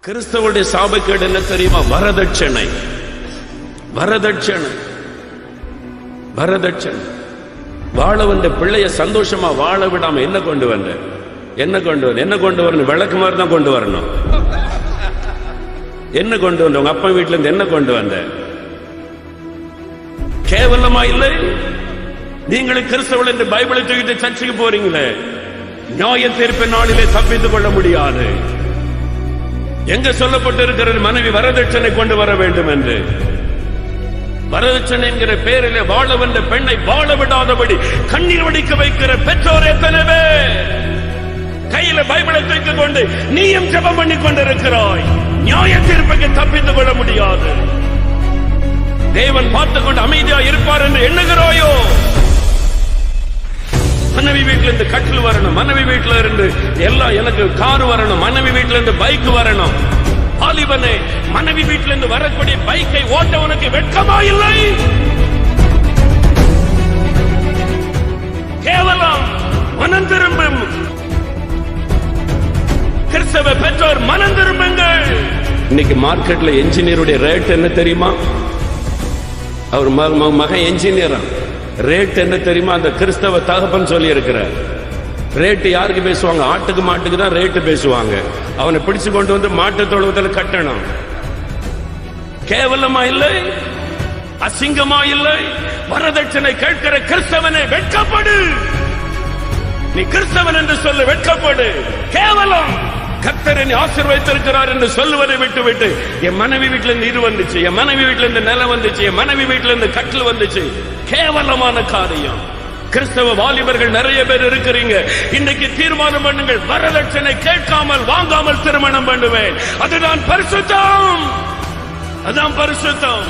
கிறிஸ்தவருடைய சாபக்கேடு என்ன தெரியுமா? வரதட்சணை. வரதட்சணை வரதட்சணை வாழ வந்த பிள்ளைய சந்தோஷமா வாழ விடாம என்ன கொண்டு வந்த? என்ன கொண்டு வரணும்? விளக்கு மாதிரி தான் கொண்டு வரணும். என்ன கொண்டு வந்த? உங்க அப்பா வீட்டுல இருந்து என்ன கொண்டு வந்த? கேவலமா இல்லை? நீங்களும் கிறிஸ்தவர்கள் என்று பைபிளை தூக்கிட்டு சர்ச்சுக்கு போறீங்களே, நியாய தீர்ப்பு நாளிலே தப்பித்துக் கொள்ள முடியாது. எங்க சொல்லப்பட்டிருக்கிறது? மனைவி வரதட்சணை கொண்டு வர வேண்டும் என்று. வரதட்சணை என்கிற பேரிலே வாழ வந்த பெண்ணை வாழ விடாதபடி கண்ணீர் வடிக்க வைக்கிற பெற்றோர் எத்தனை பேர்? கையில பைபிளை தூக்கிக் கொண்டு நீயும் ஜெபம் பண்ணி கொண்டிருக்கிறாய். நியாய தீர்ப்புக்கு தப்பித்துக் கொள்ள முடியாது. தேவன் பார்த்துக் கொண்டு அமைதியா இருப்பார் என்று எண்ணுகிறாயோ? மனைவி வீட்டுல இருந்து கட்டில் வரணும், மனைவி வீட்டுல இருந்து எல்லாம், எனக்கு கார் வரணும், மனைவி வீட்டுல இருந்து பைக் வரணும். ஆலிவனே, மனைவி வீட்டுல இருந்து வரக்கூடிய பைக்கை ஓட்ட உனக்கு வெட்கமா இல்லை? கேவலம். மனம் திரும்பும் கிறிஸ்தவ பெற்றோர், மனம் திரும்புங்கள். இன்னைக்கு மார்க்கெட்ல என்ஜினியருடைய ரேட் என்ன தெரியுமா? அவர் மகன் என்ஜினியரா, ரேட் என்ன தெரியுமா? அந்த கிறிஸ்தவ தகப்பன் சொல்லி இருக்கிறார். ரேட்டு யாருக்கு பேசுவாங்க? ஆட்டுக்கு மாட்டுக்கு தான் ரேட்டு பேசுவாங்க. அவனை பிடிச்சு கொண்டு வந்து மாட்டு தொழுவத்தில் கட்டணும். கேவலமா இல்லை? அசிங்கமா இல்லை? வரதட்சணை கேட்கிற கிறிஸ்தவனை வெட்கப்படு. நீ கிறிஸ்தவன் என்று சொல்ல வெட்கப்படு. கேவலம். கர்த்தர் என்னை ஆசீர்வதித்திருக்கிறார் என்று சொல்லுவதை விட்டு என் மனைவி வீட்டுல இருந்து இது வந்துச்சு, என் மனைவி வீட்டுல இருந்து நிலம் வந்துச்சு, என் மனைவி வீட்டுல இருந்து கட்டில் வந்துச்சு. கேவலமான காரியம். கிறிஸ்தவ வாலிபர்கள் நிறைய பேர் இருக்கிறீங்க. இன்னைக்கு தீர்மானம் பண்ணுங்கள், வரதட்சணை கேட்காமல் வாங்காமல் திருமணம் பண்ணுவேன். அதுதான் பரிசுத்தம். அதான் பரிசுத்தம்.